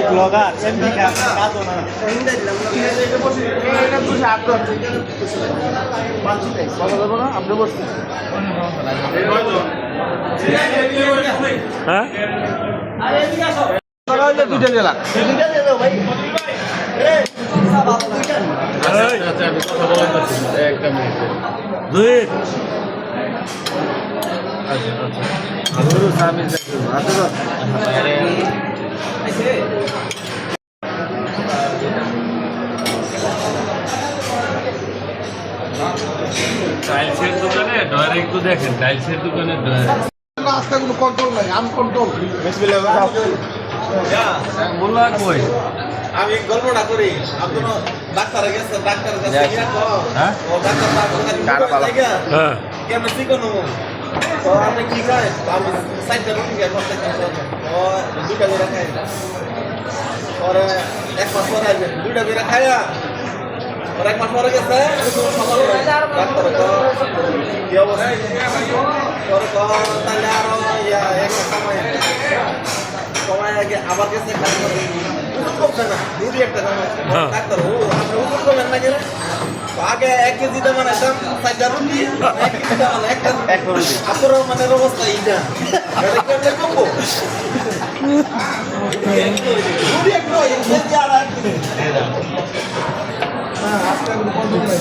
blogger এমনি কাজ না আপনি বসছেন হ্যাঁ দুইটা জেলা টাইলসের দোকানে ডয়ার একটু দেখেন টাইলসের দোকানে ডয়ার রাস্তায় কোনো কন্ট্রোল নাই আনকন্ট্রোল বললো কই আমি গল্পটা করি আপনার ডাক্তারে গেছে ডাক্তারের কাছে গিয়া কো হ্যাঁ ও ডাক্তার হ্যাঁ কেমন শিখনো তো আপনি কি খায় আমি সাইডে রুটি খাই করতে ও দুইটা করে খাই পরে এক মাস পরে আসবেন দুইটা করে খায়া পরে এক মাস পরে গেছে সকাল ডাক্তার কি অবস্থা পরে তাহলে আরো একটা সময় আগে আবার গেছে কমছে না রুটি একটা ডাক্তার ও আপনি উপর করবেন না গেলে আগে 1 কেজি দাম আনতাম 4 রুটি 1 কেজি দাম একটা রুটি আপনার মানে অবস্থা এইটা এটা কেমনে কমবো রুটি একটা কেজি আর হ্যাঁ আজকে কোনো কন্ট্রোল নাই